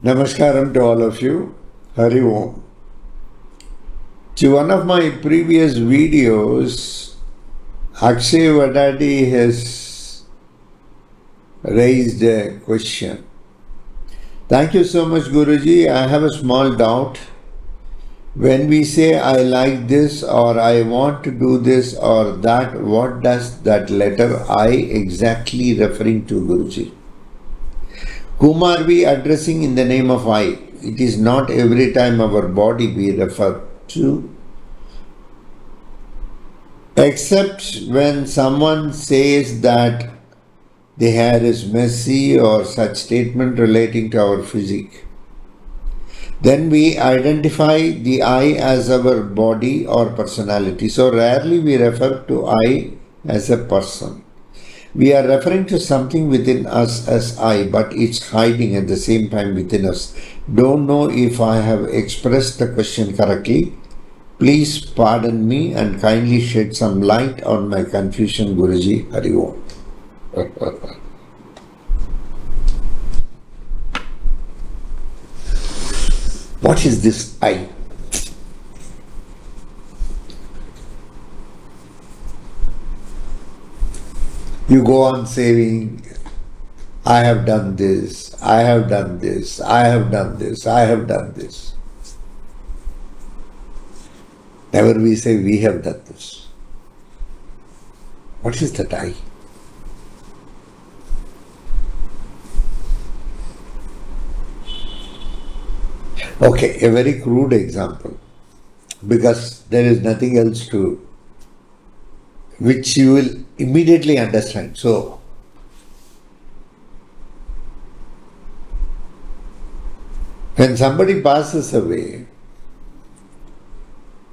Namaskaram to all of you. Hari Om. To one of my previous videos, Akshay Vadadi has raised a question. Thank you so much, Guruji. I have a small doubt. When we say I like this or I want to do this or that, what does that letter I exactly referring to, Guruji? Whom are we addressing in the name of I? It is not every time our body we refer to. Except when someone says that the hair is messy or such statement relating to our physique. Then we identify the I as our body or personality. So rarely we refer to I as a person. We are referring to something within us as I, but it's hiding at the same time within us. Don't know if I have expressed the question correctly. Please pardon me and kindly shed some light on my confusion, Guruji. Hari Om. What is this I? You go on saying, I have done this, I have done this, I have done this, I have done this. Never we say we have done this. What is that I? Okay, a very crude example, because there is nothing else to which you will immediately understand. So, when somebody passes away,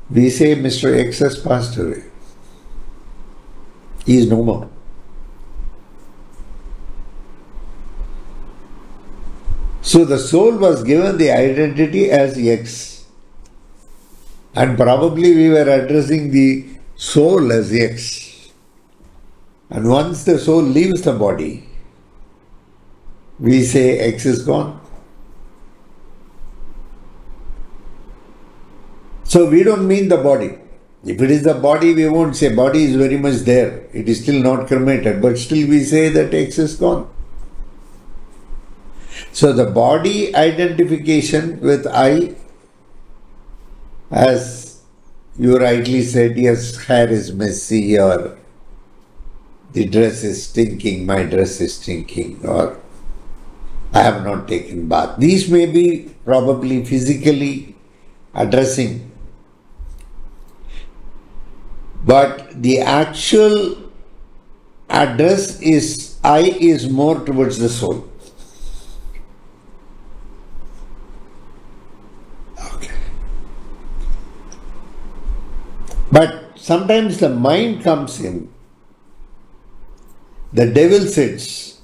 we say Mr. X has passed away. He is no more. So the soul was given the identity as X. And probably we were addressing the soul as X. And once the soul leaves the body, we say X is gone. So we don't mean the body. If it is the body, we won't say body is very much there. It is still not cremated, but still we say that X is gone. So the body identification with I, as you rightly said, yes, hair is messy, or the dress is stinking, my dress is stinking, or I have not taken bath. These may be probably physically addressing, but the actual address is I is more towards the soul. But sometimes the mind comes in, the devil sits,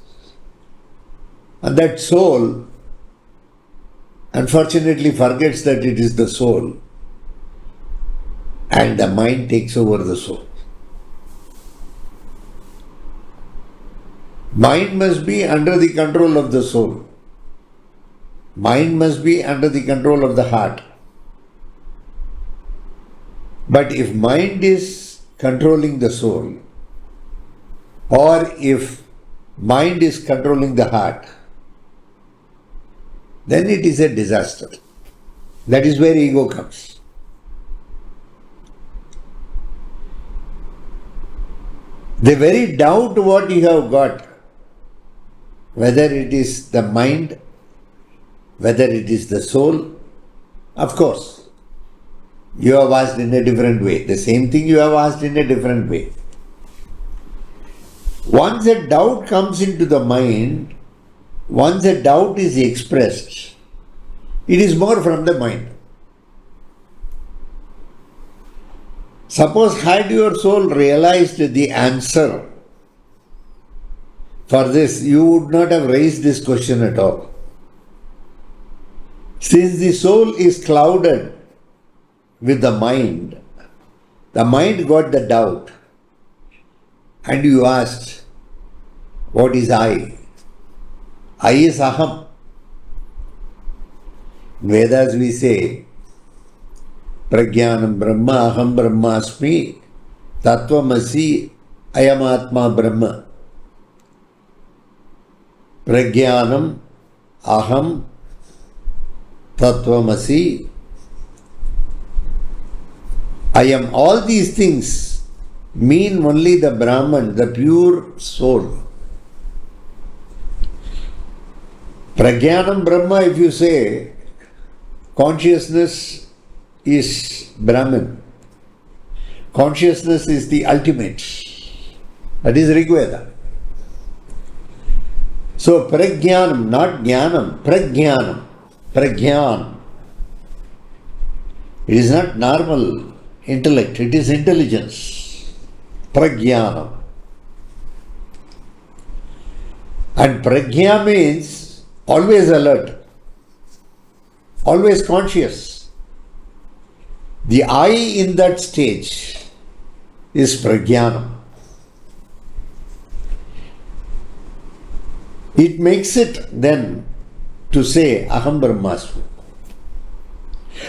and that soul unfortunately forgets that it is the soul, and the mind takes over the soul. Mind must be under the control of the soul. Mind must be under the control of the heart. But if mind is controlling the soul, or if mind is controlling the heart, then it is a disaster. That is where ego comes. The very doubt what you have got, whether it is the mind, whether it is the soul, of course, you have asked in a different way. The same thing you have asked in a different way. Once a doubt comes into the mind, once a doubt is expressed, it is more from the mind. Suppose had your soul realized the answer for this, you would not have raised this question at all. Since the soul is clouded with the mind got the doubt, and you asked, what is I? I is aham. Vedas we say, Prajnanam Brahma, Aham Brahmasmi, Tattvamasi, Ayamatma Brahma. Prajnanam, Aham, Tattvamasi, Ayam. All these things mean only the Brahman, the pure soul. Prajnanam Brahma, if you say, consciousness is Brahman. Consciousness is the ultimate. That is Rigveda. So prajnanam, not jnanam, prajnanam, prajnan. It is not normal intellect, it is intelligence. Prajnanam. And prajna means always alert, always conscious. The I in that stage is prajnanam. It makes it then to say Aham Brahmasmi.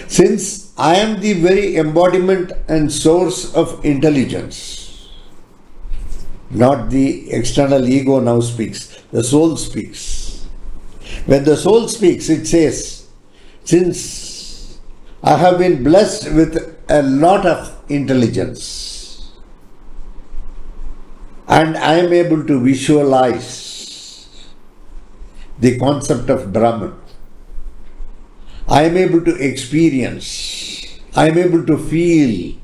Since I am the very embodiment and source of intelligence, not the external ego now speaks, the soul speaks. When the soul speaks, it says, since I have been blessed with a lot of intelligence and I am able to visualize the concept of Brahman, I am able to experience, I am able to feel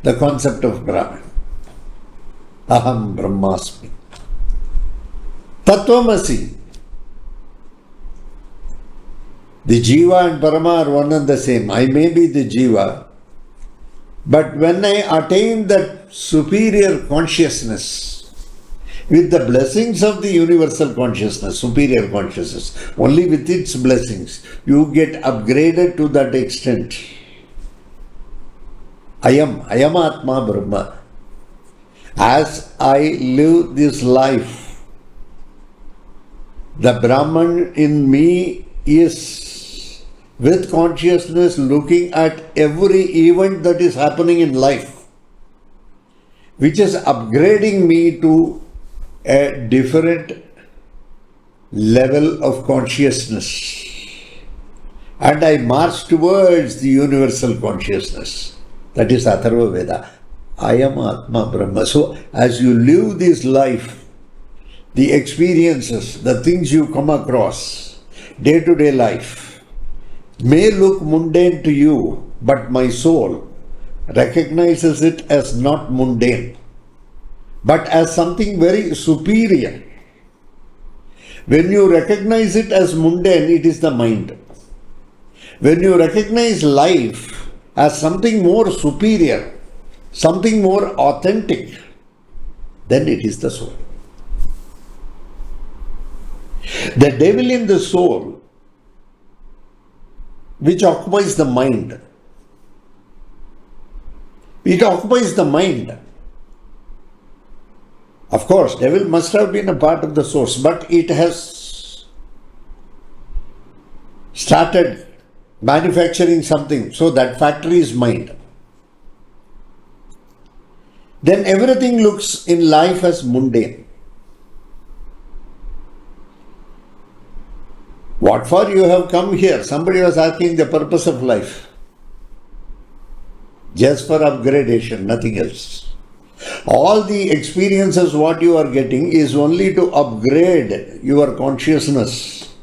the concept of Brahman. Aham Brahmasmi. Tattvamasi. The Jiva and Parama are one and the same. I may be the Jiva, but when I attain that superior consciousness, with the blessings of the universal consciousness, superior consciousness, only with its blessings, you get upgraded to that extent. Ayam Atma Brahma. As I live this life, the Brahman in me is with consciousness looking at every event that is happening in life, which is upgrading me to a different level of consciousness, and I march towards the universal consciousness. That is Atharva Veda. I am Atma Brahma. So as you live this life, the experiences, the things you come across, day-to-day life, may look mundane to you, but my soul recognizes it as not mundane, but as something very superior. When you recognize it as mundane, it is the mind. When you recognize life as something more superior, something more authentic, then it is the soul. The devil in the soul, which occupies the mind, it occupies the mind. Of course, devil must have been a part of the source, but it has started manufacturing something, so that factory is mind. Then everything looks in life as mundane. What for you have come here? Somebody was asking the purpose of life. Just for upgradation, nothing else. All the experiences what you are getting is only to upgrade your consciousness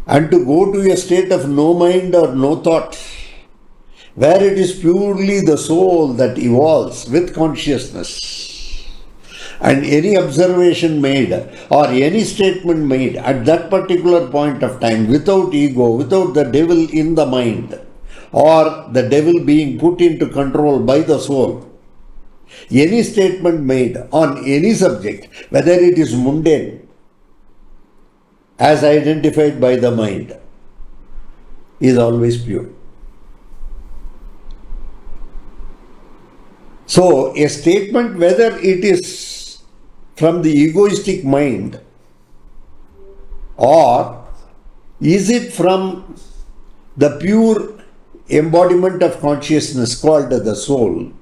and to go to a state of no mind or no thought, where it is purely the soul that evolves with consciousness. And any observation made or any statement made at that particular point of time, without ego, without the devil in the mind or the devil being put into control by the soul, any statement made on any subject, whether it is mundane, as identified by the mind, is always pure. So, a statement, whether it is from the egoistic mind or is it from the pure embodiment of consciousness called the soul,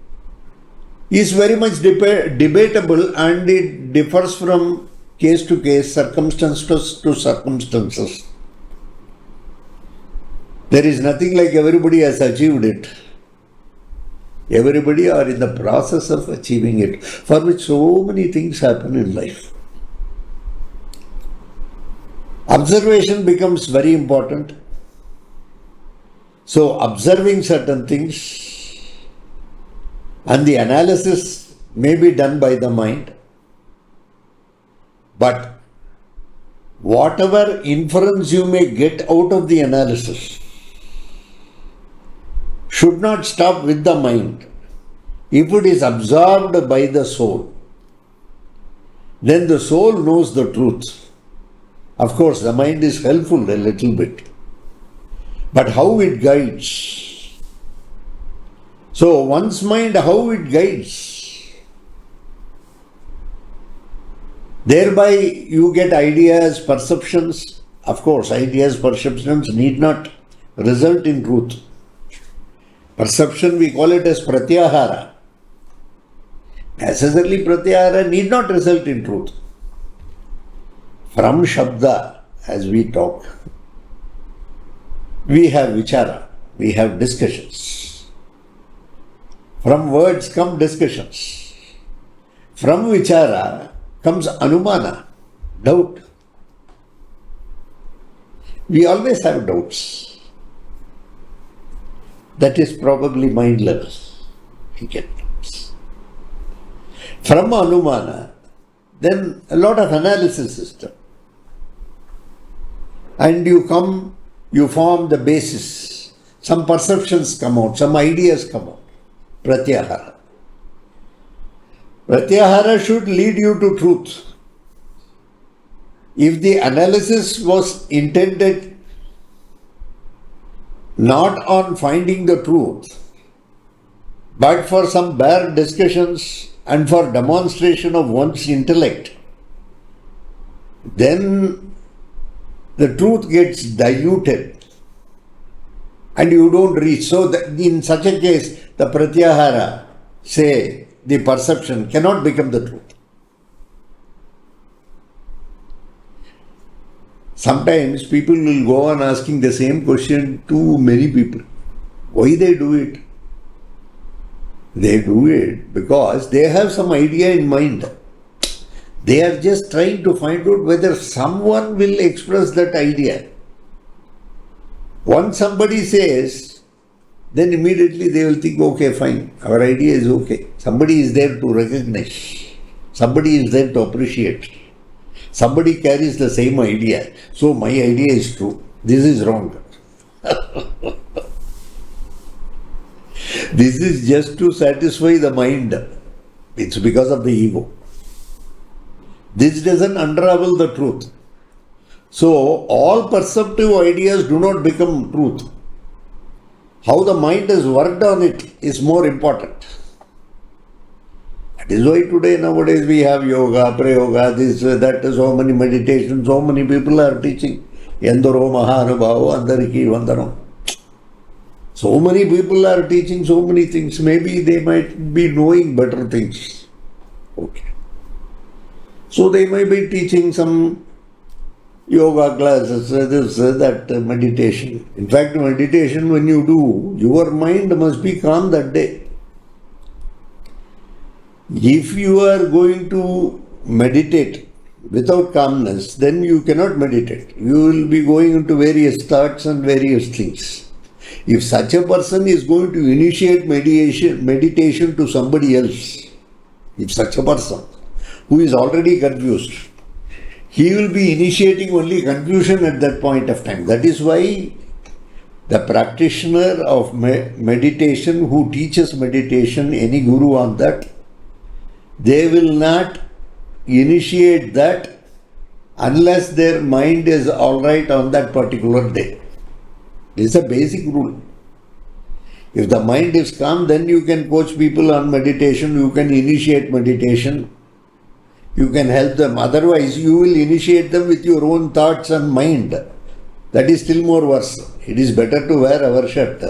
is very much debatable, and it differs from case to case, circumstances to circumstances. There is nothing like everybody has achieved it. Everybody are in the process of achieving it, for which so many things happen in life. Observation becomes very important. So observing certain things, and the analysis may be done by the mind, but whatever inference you may get out of the analysis should not stop with the mind. If it is absorbed by the soul, then the soul knows the truth. Of course, the mind is helpful a little bit, but how it guides. So one's mind, how it guides, thereby you get ideas, perceptions. Of course, ideas, perceptions need not result in truth. Perception, we call it as pratyahara. Necessarily pratyahara need not result in truth. From Shabda, as we talk, we have vichara, we have discussions. From words come discussions. From vichara comes anumana, doubt. We always have doubts. That is probably mind level. He get doubts. From anumana, then a lot of analysis is done. And you form the basis. Some perceptions come out, some ideas come out. Pratyahara. Pratyahara should lead you to truth. If the analysis was intended not on finding the truth, but for some bare discussions and for demonstration of one's intellect, then the truth gets diluted and you don't reach. So in such a case, the pratyahara, say the perception, cannot become the truth. Sometimes people will go on asking the same question to many people. Why they do it? They do it because they have some idea in mind. They are just trying to find out whether someone will express that idea. Once somebody says, then immediately they will think, okay, fine, our idea is okay. Somebody is there to recognize. Somebody is there to appreciate. Somebody carries the same idea. So my idea is true. This is wrong. This is just to satisfy the mind. It's because of the ego. This doesn't unravel the truth. So all perceptive ideas do not become truth. How the mind has worked on it is more important. That is why today, nowadays, we have yoga, prayoga, this, that, so many meditations, so many people are teaching. Yandaro Mahanubhavo, Andariki Vandanam. So many people are teaching so many things. Maybe they might be knowing better things. Okay. So they might be teaching some yoga classes, this, that, meditation. In fact, meditation, when you do, your mind must be calm that day. If you are going to meditate without calmness, then you cannot meditate. You will be going into various thoughts and various things. If such a person is going to initiate meditation to somebody else, if such a person who is already confused, he will be initiating only confusion at that point of time. That is why the practitioner of meditation who teaches meditation, any guru on that, they will not initiate that unless their mind is alright on that particular day. This is a basic rule. If the mind is calm, then you can coach people on meditation, you can initiate meditation, you can help them. Otherwise, you will initiate them with your own thoughts and mind. That is still more worse. It is better to wear our shirt.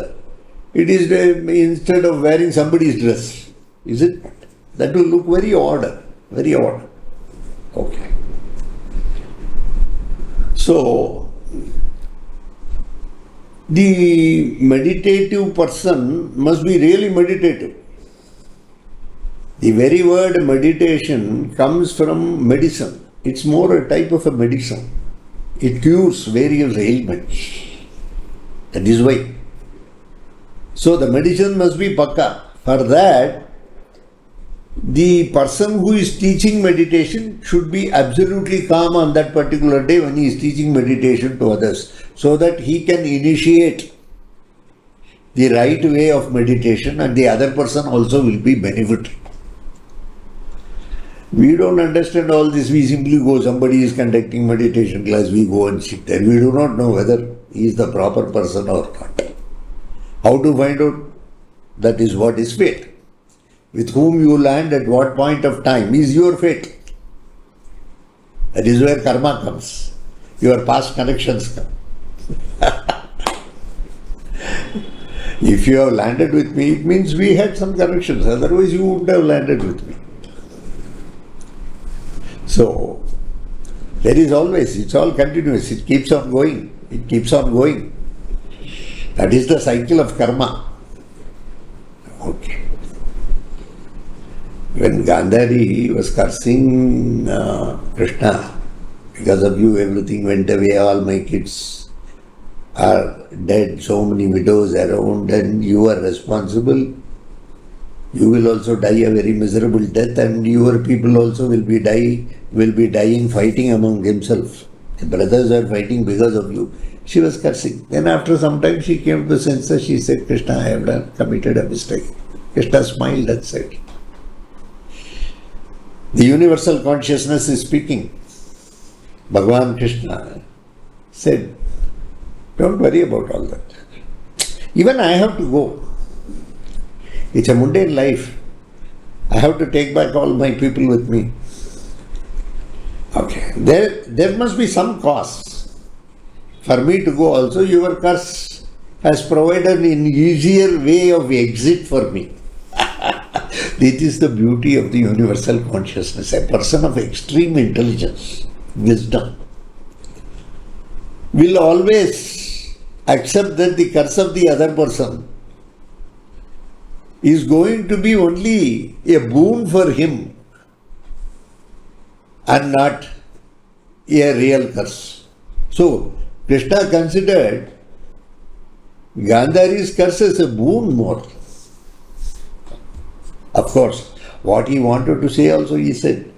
It is instead of wearing somebody's dress. Is it? That will look very odd. Very odd. Okay. So, the meditative person must be really meditative. The very word meditation comes from medicine. It's more a type of a medicine. It cures various ailments. That is why. So the medicine must be pakka. For that, the person who is teaching meditation should be absolutely calm on that particular day when he is teaching meditation to others, so that he can initiate the right way of meditation and the other person also will be benefited. We don't understand all this. We simply go, somebody is conducting meditation class, we go and sit there. We do not know whether he is the proper person or not. How to find out? That is what is fate. With whom you land at what point of time is your fate. That is where karma comes. Your past connections come. If you have landed with me, it means we had some connections. Otherwise you wouldn't have landed with me. So, there is always, it's all continuous. It keeps on going. It keeps on going. That is the cycle of karma. Okay. When Gandhari was cursing Krishna, because of you everything went away, all my kids are dead, so many widows around, and you are responsible. You will also die a very miserable death, and your people also will be dying fighting among themselves. The brothers are fighting because of you. She was cursing. Then after some time she came to senses. She said, Krishna, I have committed a mistake. Krishna smiled and said, the universal consciousness is speaking. Bhagavan Krishna said, don't worry about all that. Even I have to go. It's a mundane life. I have to take back all my people with me. Okay. There must be some cost. For me to go also, your curse has provided an easier way of exit for me. This is the beauty of the universal consciousness. A person of extreme intelligence, wisdom, will always accept that the curse of the other person is going to be only a boon for him and not a real curse. So, Krishna considered Gandhari's curse as a boon more. Of course, what he wanted to say also he said.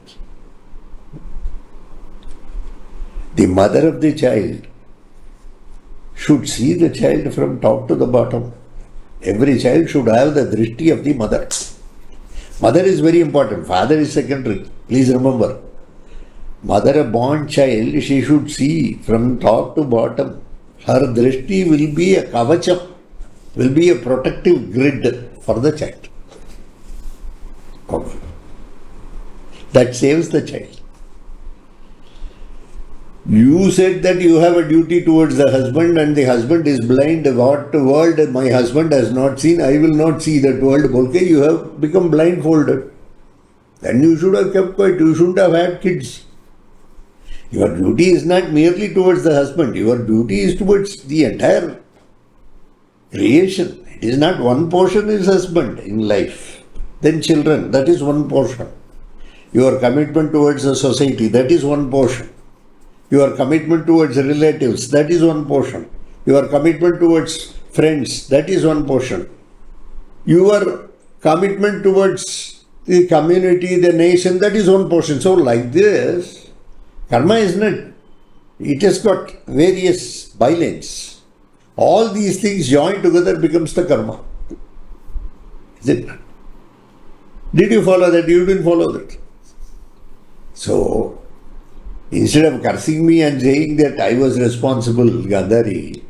The mother of the child should see the child from top to the bottom. Every child should have the drishti of the mother. Mother is very important. Father is secondary. Please remember. Mother, a born child, she should see from top to bottom. Her drishti will be a kavacham, will be a protective grid for the child. Okay. That saves the child. You said that you have a duty towards the husband and the husband is blind. What world my husband has not seen, I will not see that world. Okay, you have become blindfolded. Then you should have kept quiet. You shouldn't have had kids. Your duty is not merely towards the husband. Your duty is towards the entire creation. It is not one portion is husband in life. Then children, that is one portion. Your commitment towards the society, that is one portion. Your commitment towards relatives, that is one portion. Your commitment towards friends, that is one portion. Your commitment towards the community, the nation, that is one portion. So like this, karma is not, it has got various bylines. All these things joined together becomes the karma. Is it not? Did you follow that? You didn't follow that. So, instead of cursing me and saying that I was responsible, Gandhari,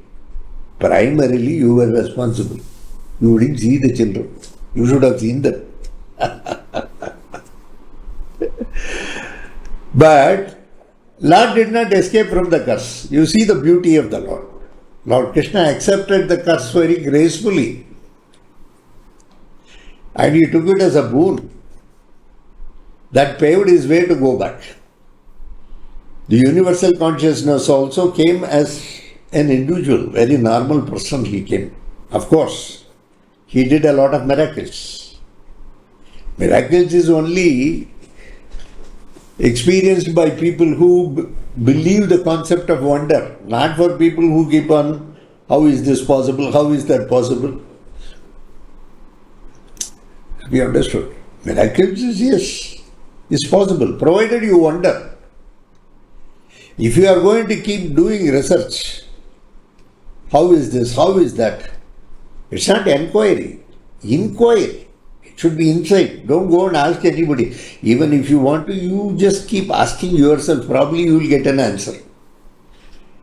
primarily you were responsible. You didn't see the children. You should have seen them. But Lord did not escape from the curse. You see the beauty of the Lord. Lord Krishna accepted the curse very gracefully. And he took it as a boon that paved his way to go back. The universal consciousness also came as an individual, very normal person he came. Of course, he did a lot of miracles. Miracles is only experienced by people who believe the concept of wonder, not for people who keep on, how is this possible, how is that possible? Have you understood? Miracles is yes, is possible, provided you wonder. If you are going to keep doing research, how is this, how is that? It's not inquiry. Inquiry. It should be inside. Don't go and ask anybody. Even if you want to, you just keep asking yourself. Probably you will get an answer.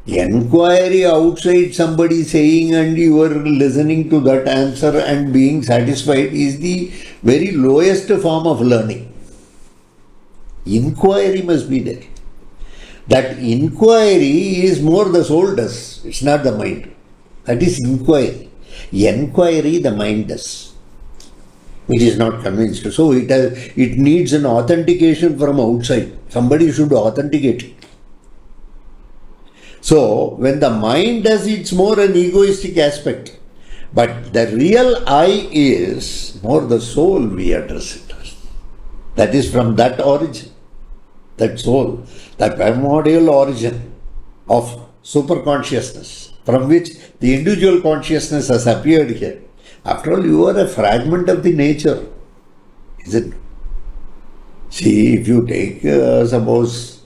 Inquiry outside somebody saying and you are listening to that answer and being satisfied is the very lowest form of learning. Inquiry must be there. That inquiry is more the soul does. It's not the mind. That is inquiry. Inquiry the mind does. It is not convinced. So it needs an authentication from outside. Somebody should authenticate it. So when the mind does, it's more an egoistic aspect. But the real I is more the soul we address it as. That is from that origin. That soul, that primordial origin of superconsciousness, from which the individual consciousness has appeared here. After all, you are a fragment of the nature, isn't it? See, if you take, suppose,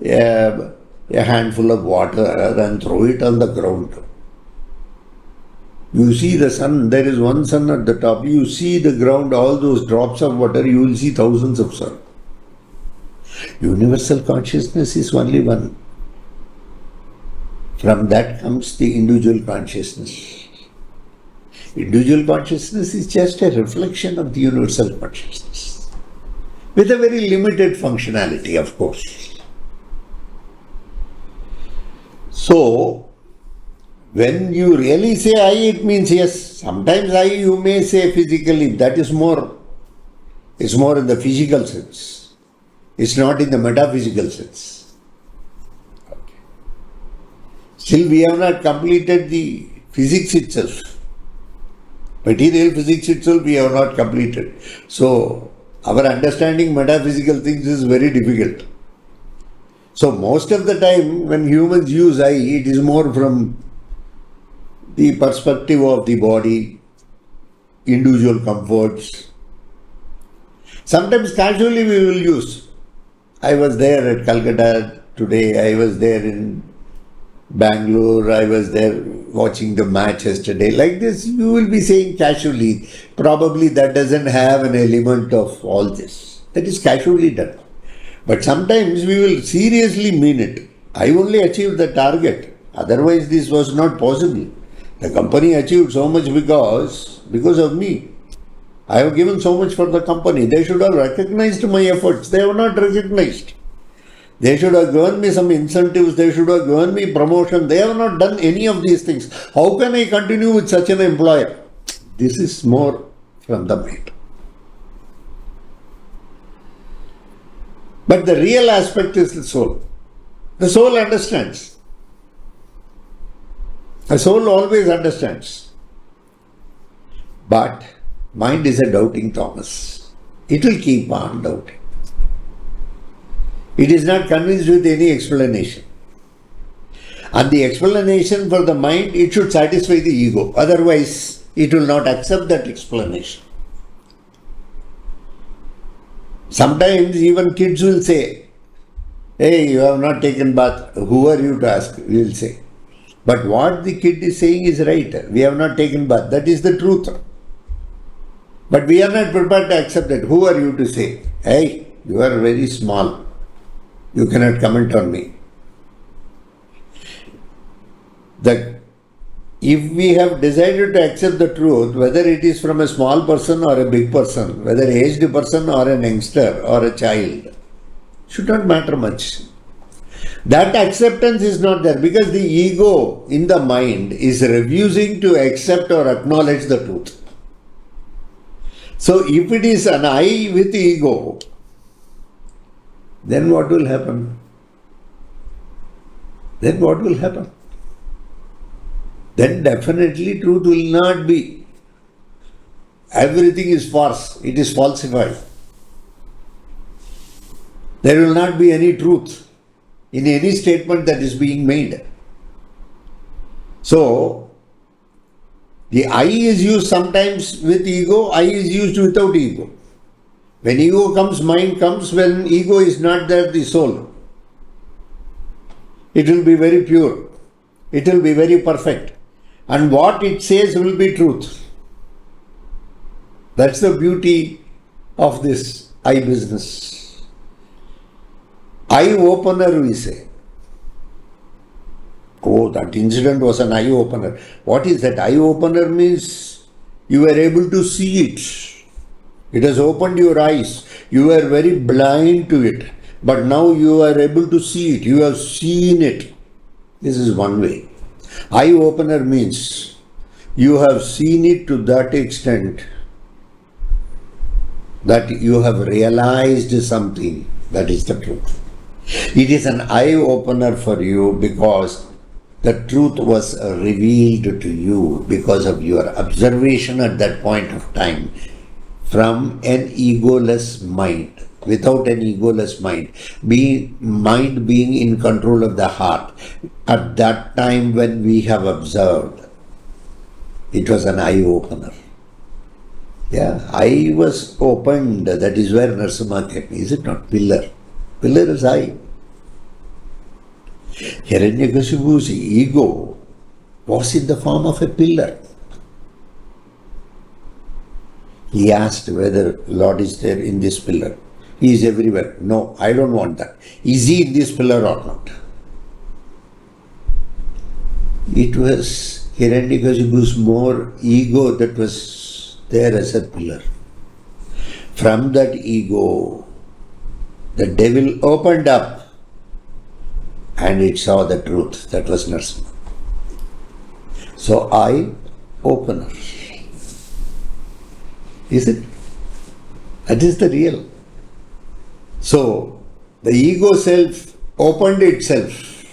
a handful of water and throw it on the ground, you see the sun, there is one sun at the top, you see the ground, all those drops of water, you will see thousands of sun. Universal consciousness is only one. From that comes the individual consciousness. Individual consciousness is just a reflection of the universal consciousness, with a very limited functionality, of course. So, when you really say I, it means yes. Sometimes I, you may say physically, that is more, it's more in the physical sense. It's not in the metaphysical sense. Okay. Still, we have not completed the physics itself. Material physics itself we have not completed. So, our understanding metaphysical things is very difficult. So, most of the time when humans use I, it is more from the perspective of the body, individual comforts. Sometimes casually we will use. I was there at Calcutta today, I was there in Bangalore, I was there watching the match yesterday. Like this, you will be saying casually. Probably that doesn't have an element of all this. That is casually done. But sometimes we will seriously mean it. I only achieved the target. Otherwise, this was not possible. The company achieved so much because of me. I have given so much for the company. They should have recognized my efforts. They have not recognized. They should have given me some incentives. They should have given me promotion. They have not done any of these things. How can I continue with such an employer? This is more from the mind. But the real aspect is the soul. The soul understands. The soul always understands. But mind is a doubting Thomas. It will keep on doubting. It is not convinced with any explanation. And the explanation for the mind, it should satisfy the ego. Otherwise, it will not accept that explanation. Sometimes even kids will say, hey, you have not taken bath. Who are you to ask? We will say. But what the kid is saying is right. We have not taken bath. That is the truth. But we are not prepared to accept that. Who are you to say? Hey, you are very small. You cannot comment on me. If we have decided to accept the truth, whether it is from a small person or a big person, whether aged person or a youngster or a child, should not matter much. That acceptance is not there because the ego in the mind is refusing to accept or acknowledge the truth. So if it is an I with ego, then what will happen? Then what will happen? Then definitely truth will not be. Everything is false. It is falsified. There will not be any truth in any statement that is being made. So, the I is used sometimes with ego, I is used without ego. When ego comes, mind comes. When ego is not there, the soul. It will be very pure. It will be very perfect. And what it says will be truth. That's the beauty of this eye business. Eye opener, we say. Oh, that incident was an eye opener. What is that? Eye opener means you were able to see it. It has opened your eyes. You were very blind to it. But now you are able to see it. You have seen it. This is one way. Eye opener means you have seen it to that extent that you have realized something. That is the truth. It is an eye opener for you because the truth was revealed to you because of your observation at that point of time from an egoless mind. Without an egoless mind, mind being in control of the heart. At that time when we have observed, it was an eye opener. Yeah, eye was opened. That is where Narasimha came. Is it not? Pillar. Pillar is eye. Hiranyakashipu's ego was in the form of a pillar. He asked whether Lord is there in this pillar. He is everywhere. No, I don't want that. Is he in this pillar or not? It was Hiranyakashipu's more ego that was there as a pillar. From that ego, the devil opened up and it saw the truth. That was Narasimha. So eye opener. Is it? That is the real. So, the ego self opened itself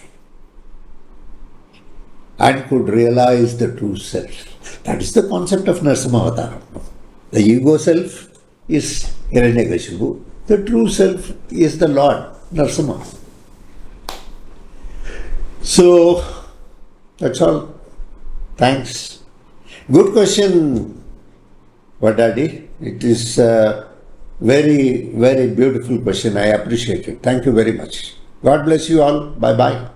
and could realize the true self. That is the concept of Narasimha Avatar. The ego self is Hiranyakashipu. The true self is the Lord, Narasimha. So, that's all. Thanks. Good question, Vadadi. It is very, very beautiful question. I appreciate it. Thank you very much. God bless you all. Bye-bye.